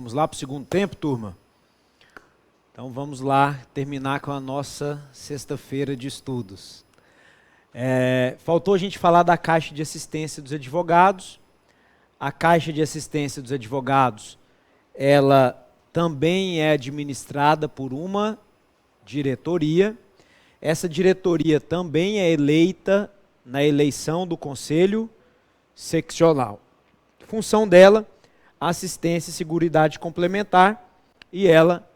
Vamos lá para o segundo tempo, turma? Então vamos lá terminar com a nossa sexta-feira de estudos. Faltou a gente falar da Caixa de Assistência dos Advogados. A Caixa de Assistência dos Advogados, ela também é administrada por uma diretoria. Essa diretoria também é eleita na eleição do Conselho Seccional. Função dela, assistência e seguridade complementar, e ela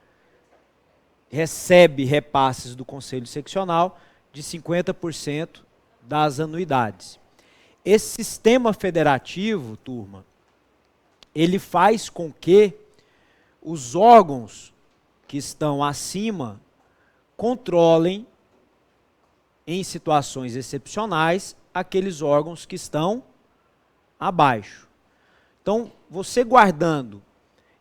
recebe repasses do Conselho Seccional de 50% das anuidades. Esse sistema federativo, turma, ele faz com que os órgãos que estão acima controlem, em situações excepcionais, aqueles órgãos que estão abaixo. Então, você guardando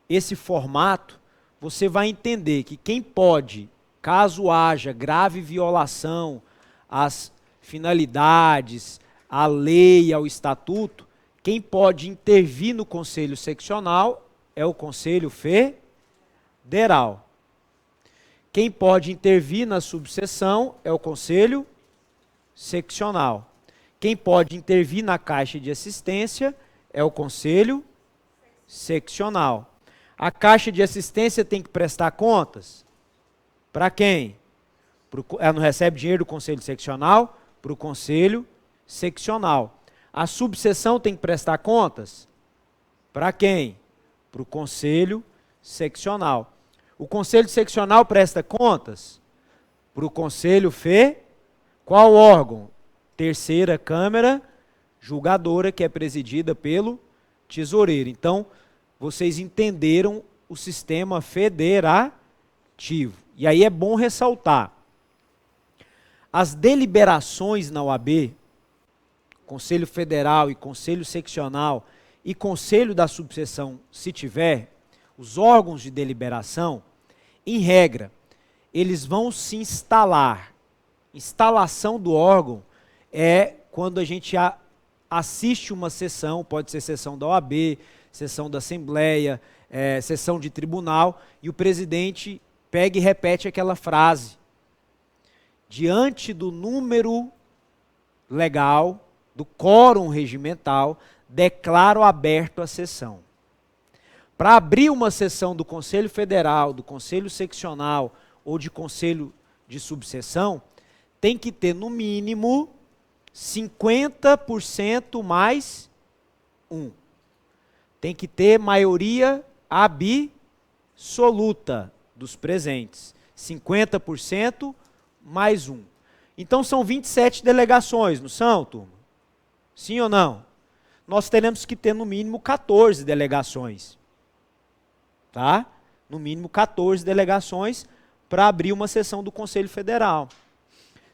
esse formato, você vai entender que quem pode, caso haja grave violação às finalidades, à lei, ao estatuto, quem pode intervir no Conselho Seccional é o Conselho Federal. Quem pode intervir na subseção é o Conselho Seccional. Quem pode intervir na Caixa de Assistência é o Conselho Seccional. A Caixa de Assistência tem que prestar contas? Para quem? Ela não recebe dinheiro do Conselho Seccional? Para o Conselho Seccional. A subseção tem que prestar contas? Para quem? Para o Conselho Seccional. O Conselho Seccional presta contas? Para o Conselho Qual órgão? Terceira Câmara Julgadora, que é presidida pelo tesoureiro. Então, vocês entenderam o sistema federativo. E aí é bom ressaltar, as deliberações na OAB, Conselho Federal e Conselho Seccional e Conselho da Subseção, se tiver, os órgãos de deliberação, em regra, eles vão se instalar. Instalação do órgão é quando a gente assiste uma sessão, pode ser sessão da OAB, sessão da Assembleia, sessão de tribunal, e o presidente pega e repete aquela frase. Diante do número legal, do quórum regimental, declaro aberto a sessão. Para abrir uma sessão do Conselho Federal, do Conselho Seccional ou de Conselho de Subseção, tem que ter no mínimo 50% mais 1. Tem que ter maioria absoluta dos presentes. 50% mais 1. Então são 27 delegações, não são, turma? Sim ou não? Nós teremos que ter no mínimo 14 delegações. Tá? No mínimo 14 delegações para abrir uma sessão do Conselho Federal.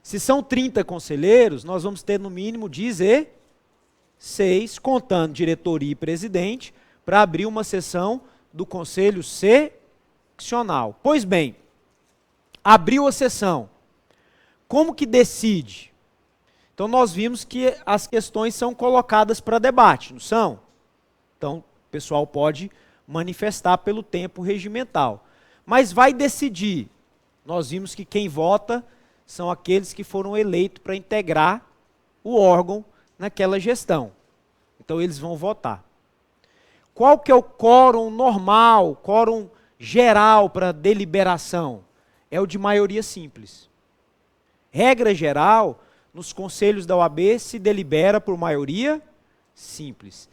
Se são 30 conselheiros, nós vamos ter no mínimo 16, contando diretoria e presidente, para abrir uma sessão do Conselho Seccional. Pois bem, abriu a sessão. Como que decide? Então nós vimos que as questões são colocadas para debate, não são? Então o pessoal pode manifestar pelo tempo regimental. Mas vai decidir. Nós vimos que quem vota são aqueles que foram eleitos para integrar o órgão naquela gestão. Então eles vão votar. Qual que é o quórum normal, quórum geral para deliberação? É o de maioria simples. Regra geral, nos conselhos da OAB se delibera por maioria simples.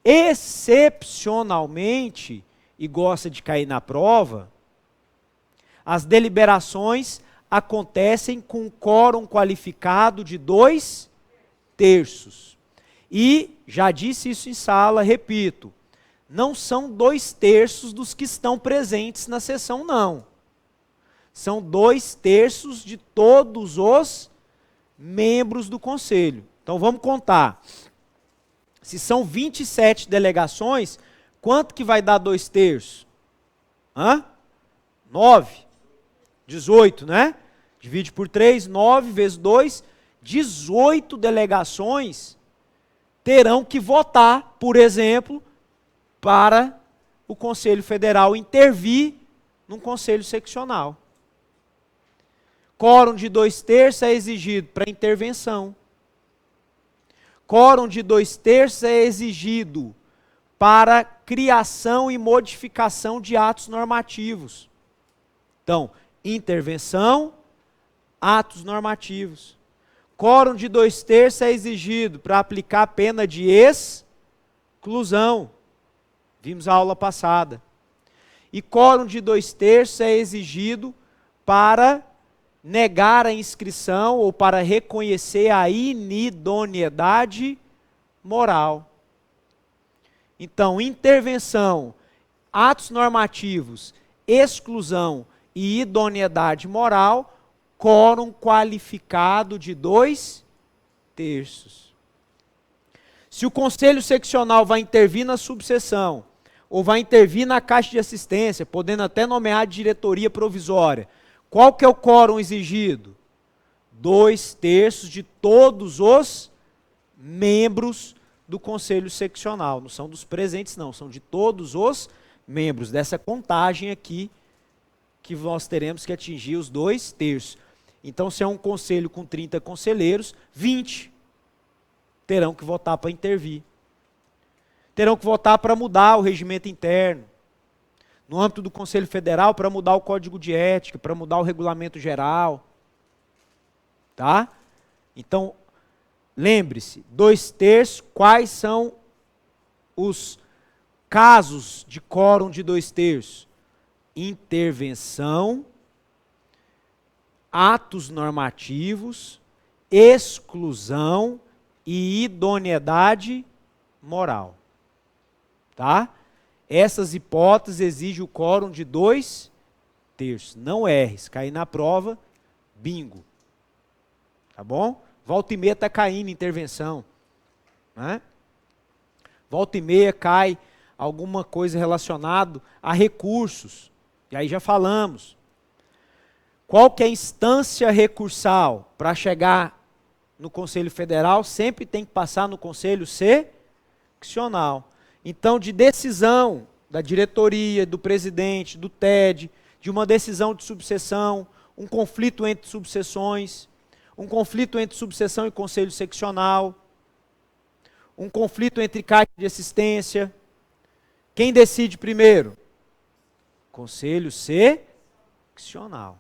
Excepcionalmente, e gosta de cair na prova, as deliberações acontecem com um quórum qualificado de 2/3. E, já disse isso em sala, repito, não são 2/3 dos que estão presentes na sessão, não. São 2/3 de todos os membros do conselho. Então vamos contar. Se são 27 delegações, quanto que vai dar 2/3? 9. 18, né? Divide por 3, 9 vezes 2, 18 delegações terão que votar, por exemplo, para o Conselho Federal intervir num conselho seccional. Quórum de 2/3 é exigido para intervenção. Quórum de 2/3 é exigido para criação e modificação de atos normativos. Então, intervenção, atos normativos. Quórum de 2/3 é exigido para aplicar a pena de exclusão. Vimos a aula passada. E quórum de 2/3 é exigido para negar a inscrição ou para reconhecer a inidoneidade moral. Então, intervenção, atos normativos, exclusão e idoneidade moral, quórum qualificado de 2/3. Se o Conselho Seccional vai intervir na subseção, ou vai intervir na Caixa de Assistência, podendo até nomear diretoria provisória, qual que é o quórum exigido? 2/3 de todos os membros do Conselho Seccional. Não são dos presentes, não, são de todos os membros dessa contagem aqui, que nós teremos que atingir os 2/3. Então, se é um conselho com 30 conselheiros, 20 terão que votar para intervir. Terão que votar para mudar o regimento interno. No âmbito do Conselho Federal, para mudar o Código de Ética, para mudar o Regulamento Geral. Tá? Então, lembre-se, 2/3, quais são os casos de quórum de 2/3? Intervenção, atos normativos, exclusão e idoneidade moral. Tá? Essas hipóteses exigem o quórum de 2/3. Não erre, se cair na prova, bingo. Tá bom? Volta e meia está caindo intervenção. Né? Volta e meia cai alguma coisa relacionada a recursos. E aí já falamos. Qual que é a instância recursal para chegar no Conselho Federal? Sempre tem que passar no Conselho Seccional. Então, de decisão da diretoria, do presidente, do TED, de uma decisão de subseção, um conflito entre subseções, um conflito entre subseção e Conselho Seccional, um conflito entre Caixa de Assistência. Quem decide primeiro? Conselho Seccional.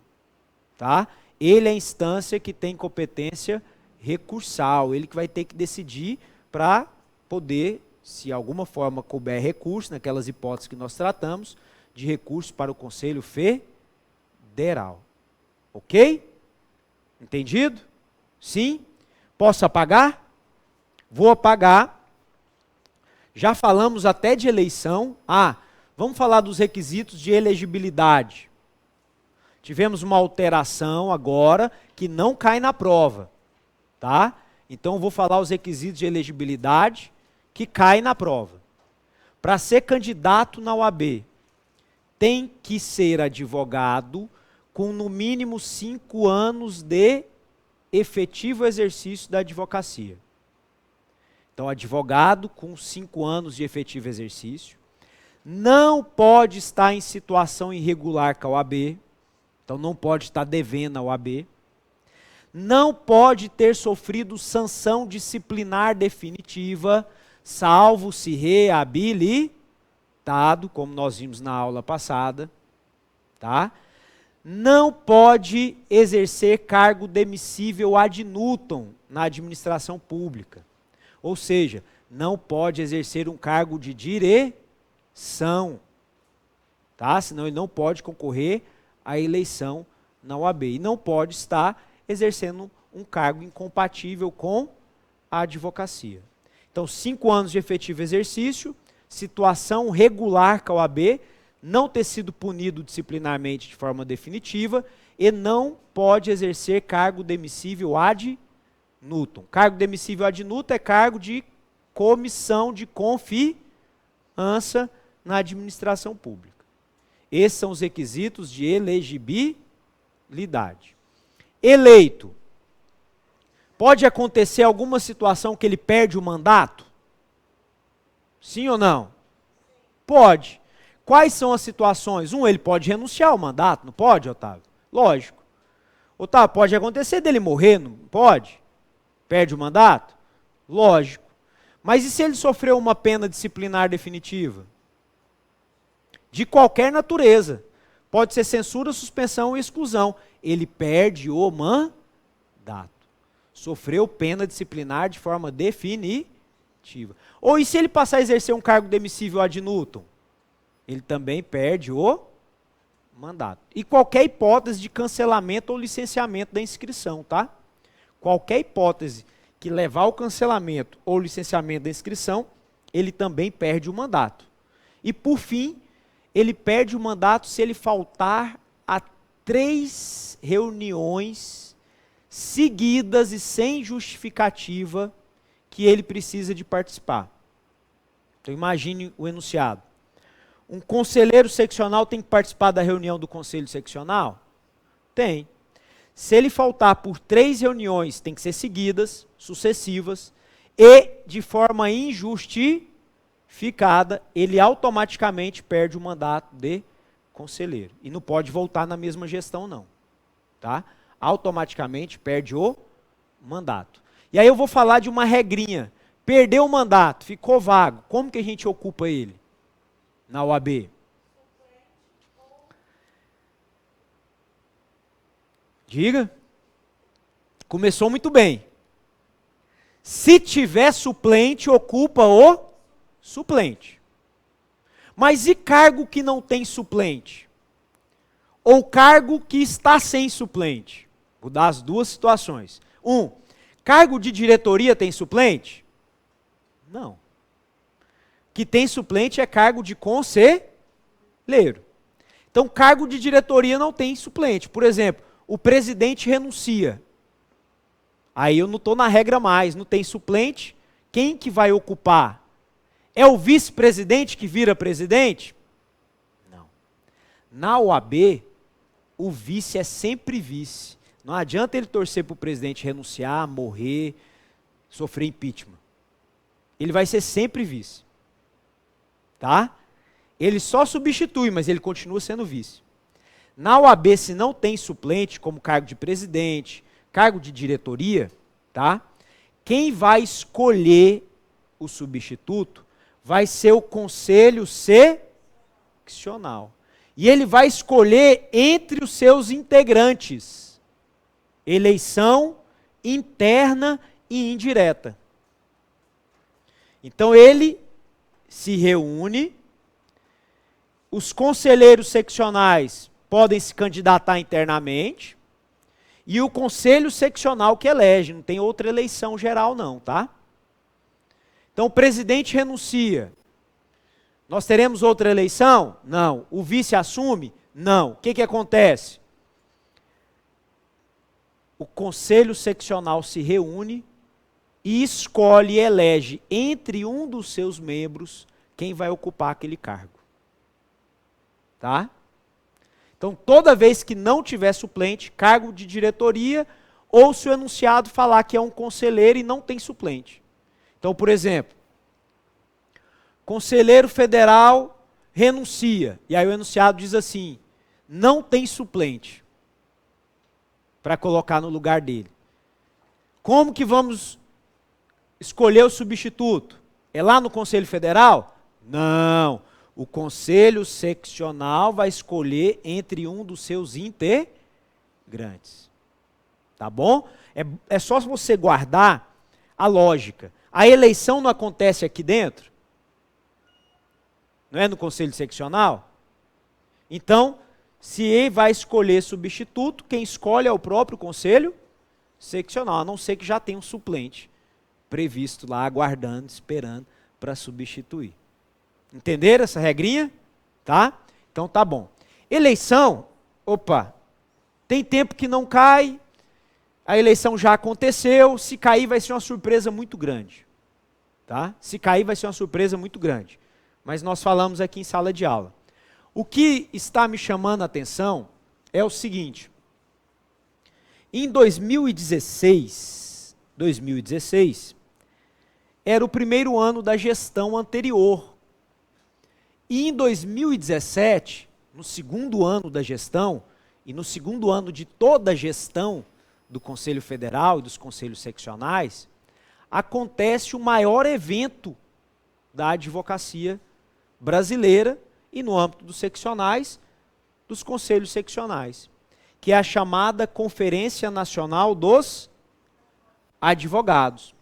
Tá? Ele é a instância que tem competência recursal, ele que vai ter que decidir para poder, se alguma forma couber recurso, naquelas hipóteses que nós tratamos, de recurso para o Conselho Federal. Ok? Entendido? Sim? Posso apagar? Vou apagar. Já falamos até de eleição. Vamos falar dos requisitos de elegibilidade. Tivemos uma alteração agora que não cai na prova. Tá? Então, eu vou falar os requisitos de elegibilidade que caem na prova. Para ser candidato na OAB, tem que ser advogado com no mínimo 5 anos de efetivo exercício da advocacia. Então, advogado com 5 anos de efetivo exercício. Não pode estar em situação irregular com a OAB. Então, não pode estar devendo a OAB. Não pode ter sofrido sanção disciplinar definitiva, salvo se reabilitado, como nós vimos na aula passada. Tá? Não pode exercer cargo demissível ad nutum na administração pública. Ou seja, não pode exercer um cargo de direção. Tá? Senão ele não pode concorrer à eleição na OAB. E não pode estar exercendo um cargo incompatível com a advocacia. Então, 5 anos de efetivo exercício, situação regular com a OAB, não ter sido punido disciplinarmente de forma definitiva e não pode exercer cargo demissível ad nutum. Cargo demissível ad nutum é cargo de comissão de confiança na administração pública. Esses são os requisitos de elegibilidade. Eleito. Pode acontecer alguma situação que ele perde o mandato? Sim ou não? Pode. Quais são as situações? Ele pode renunciar ao mandato, não pode, Otávio? Lógico. Otávio, pode acontecer dele morrer, não pode? Perde o mandato? Lógico. Mas e se ele sofreu uma pena disciplinar definitiva? De qualquer natureza. Pode ser censura, suspensão e exclusão. Ele perde o mandato. Sofreu pena disciplinar de forma definitiva. Ou e se ele passar a exercer um cargo demissível ad nutum? Ele também perde o mandato. E qualquer hipótese de cancelamento ou licenciamento da inscrição, tá? Qualquer hipótese que levar ao cancelamento ou licenciamento da inscrição, ele também perde o mandato. E por fim, ele perde o mandato se ele faltar a 3 reuniões seguidas e sem justificativa que ele precisa de participar. Então imagine o enunciado. Um conselheiro seccional tem que participar da reunião do conselho seccional? Tem. Se ele faltar por 3 reuniões, tem que ser seguidas, sucessivas, e de forma injustificada, ele automaticamente perde o mandato de conselheiro. E não pode voltar na mesma gestão, não. Tá? Automaticamente perde o mandato. E aí eu vou falar de uma regrinha. Perdeu o mandato, ficou vago. Como que a gente ocupa ele? Na OAB. Diga. Começou muito bem. Se tiver suplente, ocupa o suplente. Mas e cargo que não tem suplente? Ou cargo que está sem suplente? Vou dar as duas situações. Cargo de diretoria tem suplente? Não. Que tem suplente é cargo de conselheiro. Então, cargo de diretoria não tem suplente. Por exemplo, o presidente renuncia. Aí eu não estou na regra mais, não tem suplente. Quem que vai ocupar? É o vice-presidente que vira presidente? Não. Na OAB, o vice é sempre vice. Não adianta ele torcer para o presidente renunciar, morrer, sofrer impeachment. Ele vai ser sempre vice. Tá? Ele só substitui, mas ele continua sendo vice. Na OAB, se não tem suplente, como cargo de presidente, cargo de diretoria, tá? Quem vai escolher o substituto vai ser o conselho seccional. E ele vai escolher entre os seus integrantes. Eleição interna e indireta. Então ele se reúne, os conselheiros seccionais podem se candidatar internamente, e o conselho seccional que elege, não tem outra eleição geral não, tá? Então o presidente renuncia, nós teremos outra eleição? Não. O vice assume? Não. O que acontece? O conselho seccional se reúne e escolhe e elege entre um dos seus membros quem vai ocupar aquele cargo. Tá? Então, toda vez que não tiver suplente, cargo de diretoria, ou se o enunciado falar que é um conselheiro e não tem suplente. Então, por exemplo, conselheiro federal renuncia, e aí o enunciado diz assim, não tem suplente para colocar no lugar dele. Como que vamos escolher o substituto? É lá no Conselho Federal? Não. O Conselho Seccional vai escolher entre um dos seus integrantes. Tá bom? É só você guardar a lógica. A eleição não acontece aqui dentro? Não é no Conselho Seccional? Então, se ele vai escolher substituto, quem escolhe é o próprio Conselho Seccional, a não ser que já tenha um suplente previsto lá, aguardando, esperando para substituir. Entenderam essa regrinha? Tá? Então tá bom. Eleição, tem tempo que não cai, a eleição já aconteceu, se cair vai ser uma surpresa muito grande. Tá? Se cair vai ser uma surpresa muito grande. Mas nós falamos aqui em sala de aula. O que está me chamando a atenção é o seguinte. Em 2016, era o primeiro ano da gestão anterior. E em 2017, no segundo ano da gestão, e no segundo ano de toda a gestão do Conselho Federal e dos conselhos seccionais, acontece o maior evento da advocacia brasileira e no âmbito dos seccionais, dos conselhos seccionais, que é a chamada Conferência Nacional dos Advogados.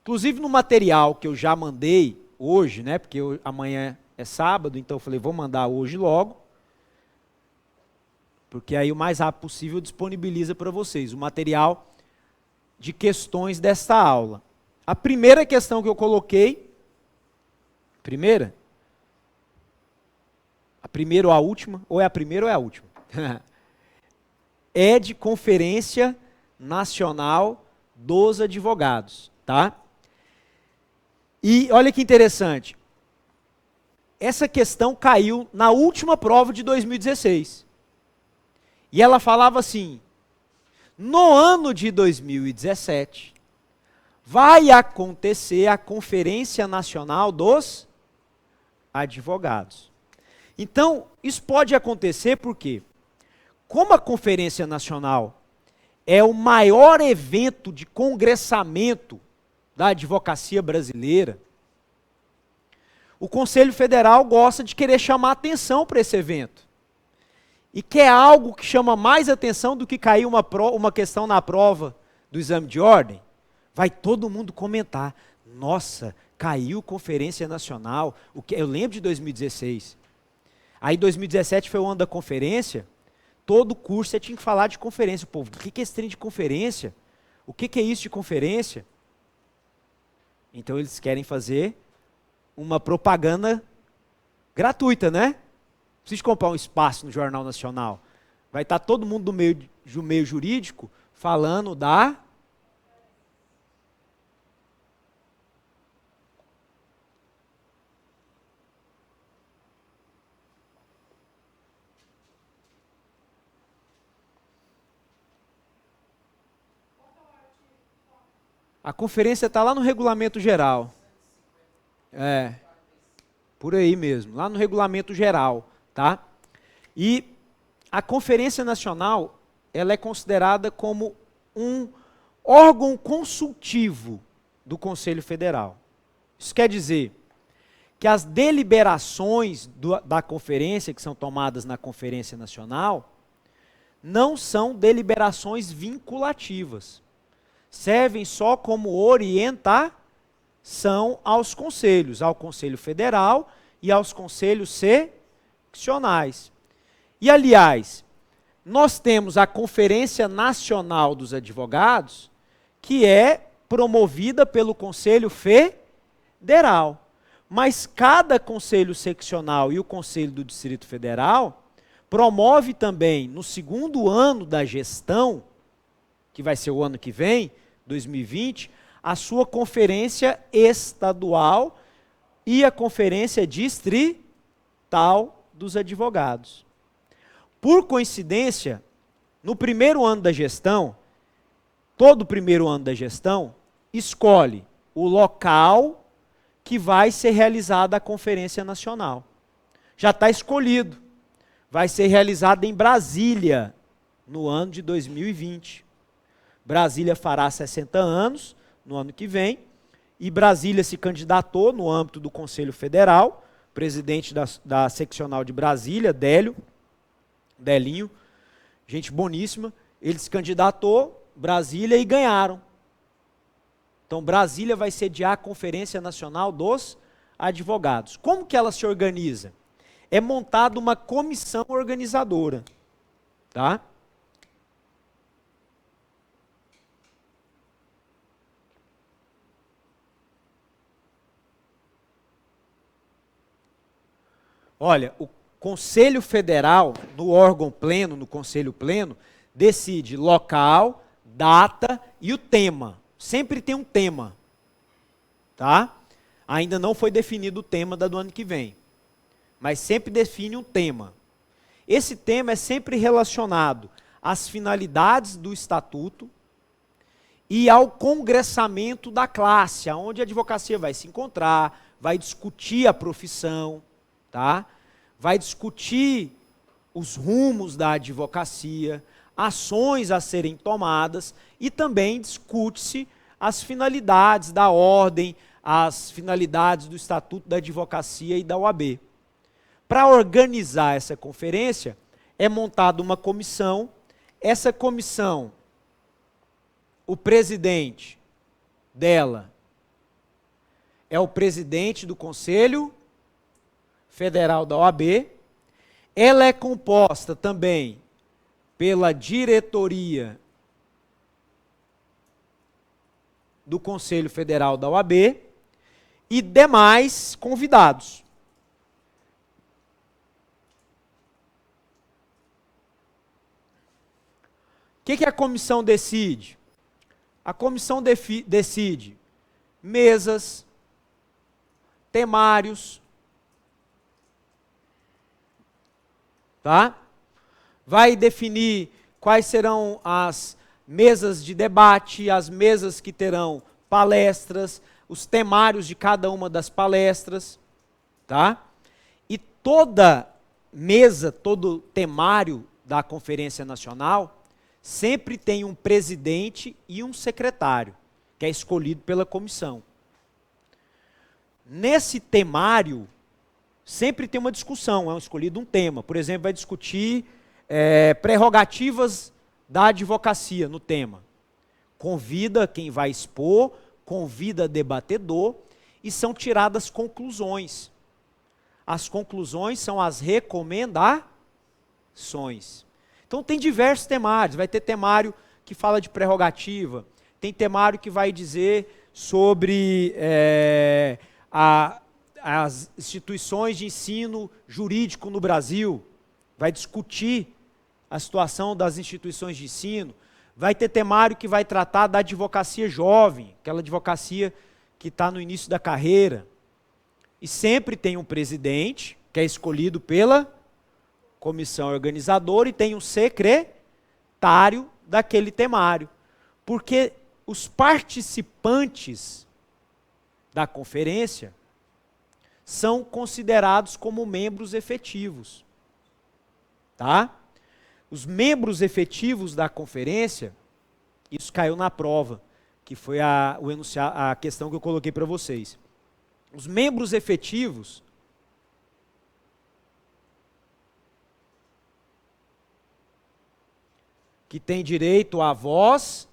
Inclusive no material que eu já mandei hoje, né, porque amanhã é sábado, então eu falei, vou mandar hoje logo, porque aí o mais rápido possível disponibiliza para vocês o material de questões desta aula. A primeira questão que eu coloquei, a primeira ou a última, ou é a primeira ou é a última, é de Conferência Nacional dos Advogados, tá? E olha que interessante, essa questão caiu na última prova de 2016. E ela falava assim, no ano de 2017, vai acontecer a Conferência Nacional dos Advogados. Então, isso pode acontecer porque, como a Conferência Nacional é o maior evento de congressamento da advocacia brasileira, o Conselho Federal gosta de querer chamar atenção para esse evento. E quer algo que chama mais atenção do que cair uma questão na prova do exame de ordem. Vai todo mundo comentar. Nossa, caiu Conferência Nacional. Eu lembro de 2016. Aí 2017 foi o ano da conferência. Todo curso você tinha que falar de conferência. Povo, o que é esse trem de conferência? O que é isso de conferência? Então eles querem fazer uma propaganda gratuita, né? Precisa comprar um espaço no Jornal Nacional. Vai estar todo mundo do meio jurídico falando da... A conferência está lá no regulamento geral. É, por aí mesmo, lá no regulamento geral, tá? E a Conferência Nacional, ela é considerada como um órgão consultivo do Conselho Federal. Isso quer dizer que as deliberações da conferência, que são tomadas na Conferência Nacional, não são deliberações vinculativas. Servem só como orientação aos conselhos, ao Conselho Federal e aos conselhos seccionais. E, aliás, nós temos a Conferência Nacional dos Advogados, que é promovida pelo Conselho Federal. Mas cada conselho seccional e o Conselho do Distrito Federal promove também, no segundo ano da gestão, que vai ser o ano que vem, 2020, a sua conferência estadual e a conferência distrital dos advogados. Por coincidência, no primeiro ano da gestão, todo primeiro ano da gestão, escolhe o local que vai ser realizada a Conferência Nacional. Já está escolhido. Vai ser realizada em Brasília, no ano de 2020. Brasília fará 60 anos, no ano que vem, e Brasília se candidatou no âmbito do Conselho Federal, presidente da seccional de Brasília, Delinho, gente boníssima, ele se candidatou, Brasília, e ganharam. Então, Brasília vai sediar a Conferência Nacional dos Advogados. Como que ela se organiza? É montada uma comissão organizadora, tá? Olha, o Conselho Federal, no órgão pleno, no Conselho Pleno, decide local, data e o tema. Sempre tem um tema, tá? Ainda não foi definido o tema do ano que vem, mas sempre define um tema. Esse tema é sempre relacionado às finalidades do estatuto e ao congressamento da classe, onde a advocacia vai se encontrar, vai discutir a profissão, tá? Vai discutir os rumos da advocacia, ações a serem tomadas e também discute-se as finalidades da ordem, as finalidades do Estatuto da Advocacia e da OAB. Para organizar essa conferência, é montada uma comissão. Essa comissão, o presidente dela é o presidente do Conselho Federal da OAB. Ela é composta também pela diretoria do Conselho Federal da OAB e demais convidados. O que a comissão decide? A comissão decide mesas, temários, tá? Vai definir quais serão as mesas de debate, as mesas que terão palestras, os temários de cada uma das palestras, tá? E toda mesa, todo temário da Conferência Nacional sempre tem um presidente e um secretário, que é escolhido pela comissão. Nesse temário, sempre tem uma discussão, é escolhido um tema. Por exemplo, vai discutir prerrogativas da advocacia no tema. Convida quem vai expor, convida debatedor e são tiradas conclusões. As conclusões são as recomendações. Então tem diversos temários, vai ter temário que fala de prerrogativa, tem temário que vai dizer sobre as instituições de ensino jurídico no Brasil, vai discutir a situação das instituições de ensino, vai ter temário que vai tratar da advocacia jovem, aquela advocacia que está no início da carreira. E sempre tem um presidente, que é escolhido pela comissão organizadora, e tem um secretário daquele temário. Porque os participantes da conferência são considerados como membros efetivos. Tá? Os membros efetivos da conferência, isso caiu na prova, que foi a questão que eu coloquei para vocês. Os membros efetivos que têm direito a voz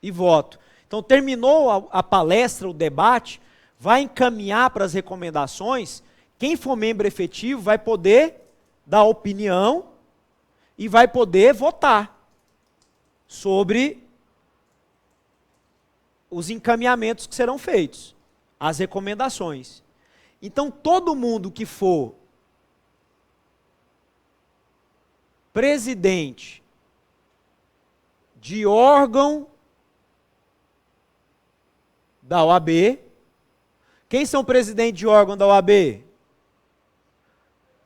e voto. Então, terminou a palestra, o debate, vai encaminhar para as recomendações. Quem for membro efetivo vai poder dar opinião e vai poder votar sobre os encaminhamentos que serão feitos, as recomendações. Então, todo mundo que for presidente de órgão da OAB, quem são presidentes de órgão da OAB?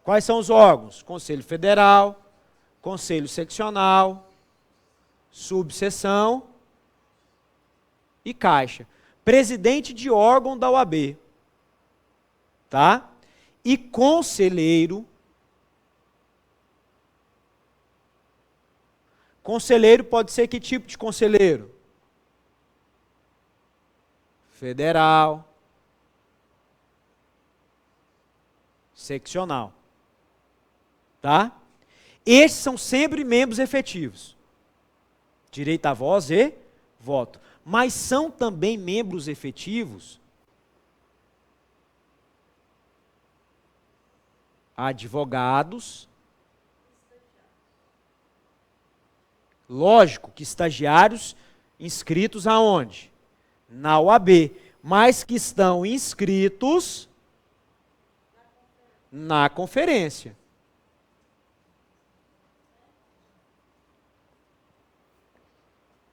Quais são os órgãos? Conselho Federal, Conselho Seccional, Subseção e Caixa. Presidente de órgão da OAB, tá? E conselheiro. Conselheiro pode ser que tipo de conselheiro? Federal, seccional, tá? Esses são sempre membros efetivos. Direito à voz e voto. Mas são também membros efetivos advogados. Lógico que estagiários inscritos aonde? Na OAB, mas que estão inscritos na conferência.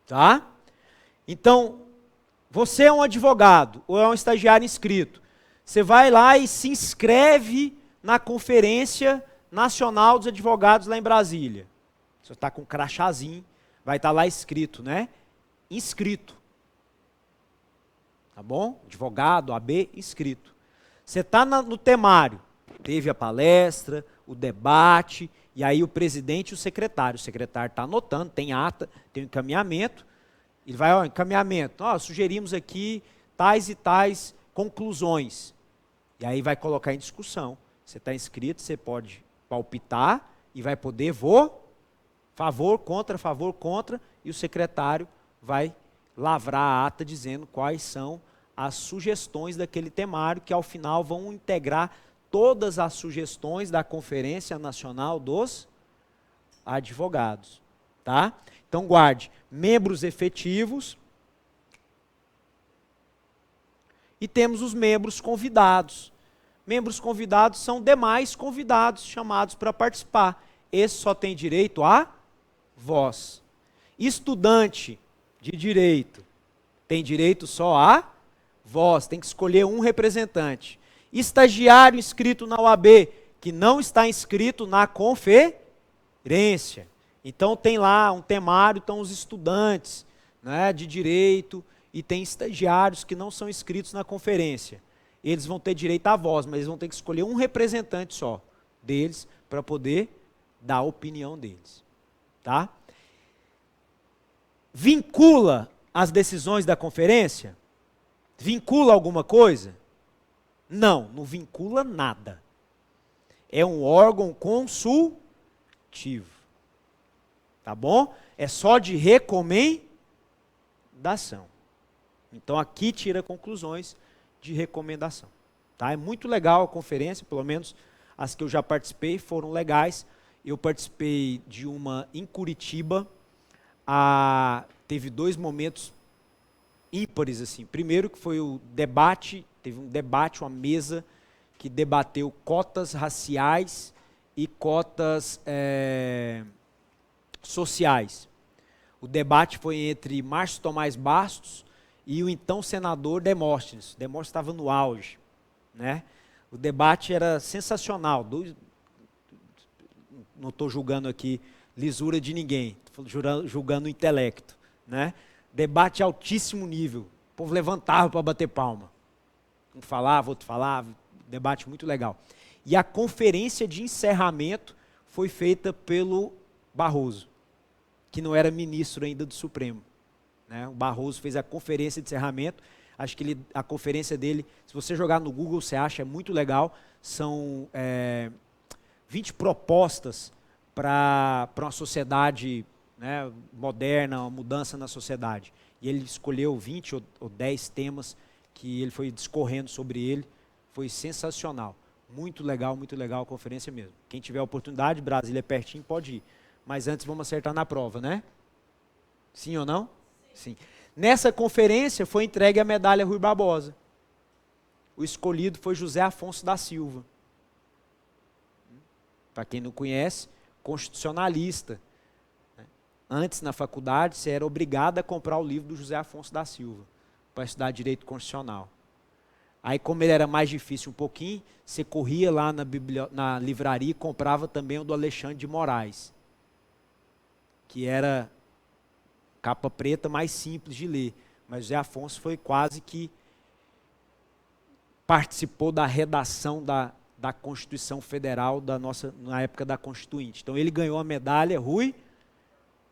Tá? Então, você é um advogado ou é um estagiário inscrito. Você vai lá e se inscreve na Conferência Nacional dos Advogados lá em Brasília. Você está com um crachazinho, vai estar lá escrito, né? Inscrito. Tá bom? Advogado, AB, inscrito. Você está no temário. teve a palestra, o debate, e aí o presidente e o secretário está anotando, tem ata, tem um encaminhamento, ele vai, ó, encaminhamento, ó, sugerimos aqui tais e tais conclusões, e aí vai colocar em discussão. Você está inscrito, você pode palpitar e vai poder favor, contra, e o secretário vai lavrar a ata dizendo quais são as sugestões daquele temário, que ao final vão integrar todas as sugestões da Conferência Nacional dos Advogados. Tá? Então guarde, membros efetivos, e temos os membros convidados. Membros convidados são demais convidados chamados para participar. Esse só tem direito a voz. Estudante de direito tem direito só a voz, tem que escolher um representante. Estagiário inscrito na OAB, que não está inscrito na conferência. Então tem lá um temário, estão os estudantes, né, de direito, e tem estagiários que não são inscritos na conferência. Eles vão ter direito à voz, mas eles vão ter que escolher um representante só deles para poder dar a opinião deles. Tá? Vincula as decisões da conferência? Vincula alguma coisa? Não, não vincula nada. É um órgão consultivo. Tá bom? É só de recomendação. Então aqui tira conclusões de recomendação. Tá? É muito legal a conferência, pelo menos as que eu já participei foram legais. Eu participei de uma em Curitiba, teve 2 momentos ímpares, assim. Primeiro que foi o debate, teve um debate, uma mesa que debateu cotas raciais e cotas sociais. O debate foi entre Márcio Tomás Bastos e o então senador Demóstenes. Demóstenes estava no auge, né? O debate era sensacional. Não estou julgando aqui lisura de ninguém, estou julgando o intelecto, né? Debate altíssimo nível. O povo levantava para bater palma. Um falava, outro falava, debate muito legal. E a conferência de encerramento foi feita pelo Barroso, que não era ministro ainda do Supremo. Né? O Barroso fez a conferência de encerramento. Acho que a conferência dele, se você jogar no Google, você acha, é muito legal. São 20 propostas para uma sociedade, né, moderna, uma mudança na sociedade. E ele escolheu 20 ou 10 temas que ele foi discorrendo sobre ele. Foi sensacional. Muito legal a conferência mesmo. Quem tiver a oportunidade, Brasília é pertinho, pode ir. Mas antes vamos acertar na prova, né? Sim ou não? Sim. Nessa conferência foi entregue a medalha Rui Barbosa. O escolhido foi José Afonso da Silva. Para quem não conhece, constitucionalista. Antes, na faculdade, você era obrigado a comprar o livro do José Afonso da Silva para estudar direito constitucional. Aí, como ele era mais difícil um pouquinho, você corria lá na livraria e comprava também o do Alexandre de Moraes, que era capa preta, mais simples de ler. Mas José Afonso foi quase que participou da redação da Constituição Federal na época da Constituinte. Então ele ganhou a medalha Rui,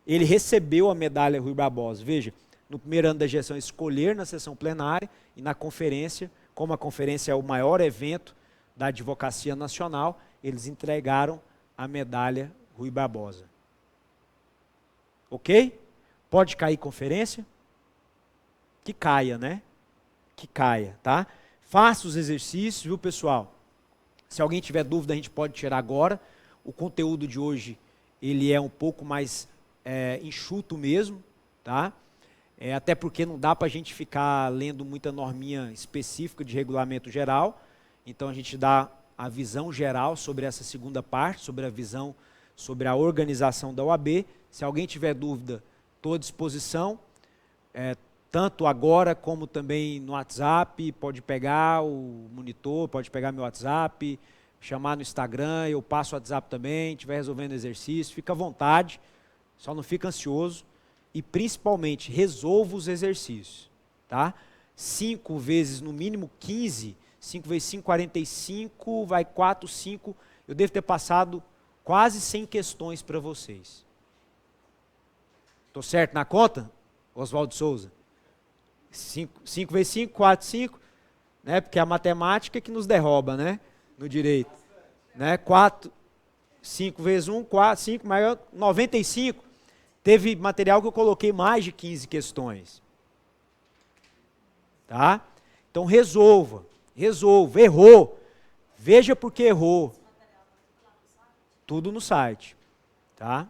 ele recebeu a medalha Rui Barbosa. Veja, no primeiro ano da gestão escolher na sessão plenária e na conferência, como a conferência é o maior evento da Advocacia Nacional, eles entregaram a medalha Rui Barbosa. Ok? Pode cair conferência? Que caia, né? Que caia, tá? Faça os exercícios, viu, pessoal? Se alguém tiver dúvida, a gente pode tirar agora. O conteúdo de hoje, ele é um pouco mais enxuto mesmo, tá? Até porque não dá para a gente ficar lendo muita norminha específica de regulamento geral. Então a gente dá a visão geral sobre essa segunda parte, sobre a visão sobre a organização da OAB. Se alguém tiver dúvida, estou à disposição, tanto agora como também no WhatsApp, pode pegar o monitor, pode pegar meu WhatsApp, chamar no Instagram, eu passo o WhatsApp também, estiver resolvendo exercício, fica à vontade, só não fica ansioso e principalmente resolva os exercícios, tá? 5 vezes no mínimo 15, 5 vezes 5, 45, vai 4, 5. Eu devo ter passado quase 100 questões para vocês. Estou certo na conta, Oswaldo Souza? 5 vezes 5, 4, 5, né? Porque é a matemática que nos derroba, né? No direito. Né? 4, 5 vezes 1, 4, 5, maior 95. Teve material que eu coloquei mais de 15 questões. Tá? Então resolva, errou. Veja por que errou. Tudo no site. Tá?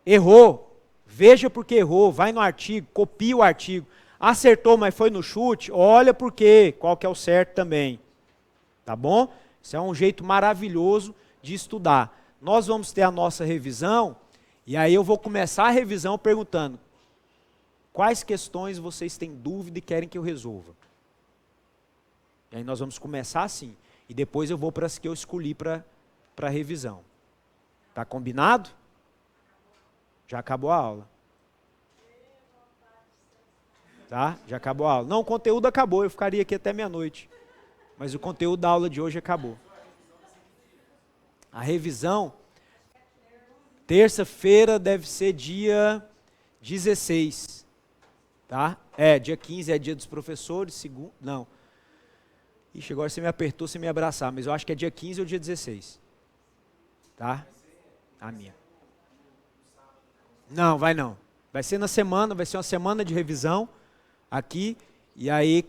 Errou, veja por que errou, vai no artigo, copia o artigo. Acertou, mas foi no chute, olha por quê, qual que é o certo também. Tá bom? Isso é um jeito maravilhoso de estudar. Nós vamos ter a nossa revisão, e aí eu vou começar a revisão perguntando quais questões vocês têm dúvida e querem que eu resolva. E aí nós vamos começar assim, e depois eu vou para as que eu escolhi para a revisão. Tá combinado? Já acabou a aula. Tá? Já acabou a aula. Não, o conteúdo acabou, eu ficaria aqui até meia-noite. Mas o conteúdo da aula de hoje acabou. A revisão, terça-feira deve ser dia 16. Tá? Dia 15 é dia dos professores, não. Ixi, agora você me apertou sem me abraçar, mas eu acho que é dia 15 ou dia 16. Tá? A minha. Não, vai não. Vai ser na semana, vai ser uma semana de revisão aqui, e aí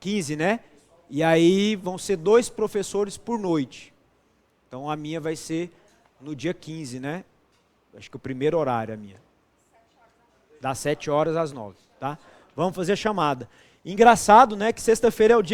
15, né? E aí vão ser 2 professores por noite. Então a minha vai ser no dia 15, né? Acho que o primeiro horário a minha. Das 7 horas às 9, tá? Vamos fazer a chamada. Engraçado, né, que sexta-feira é o dia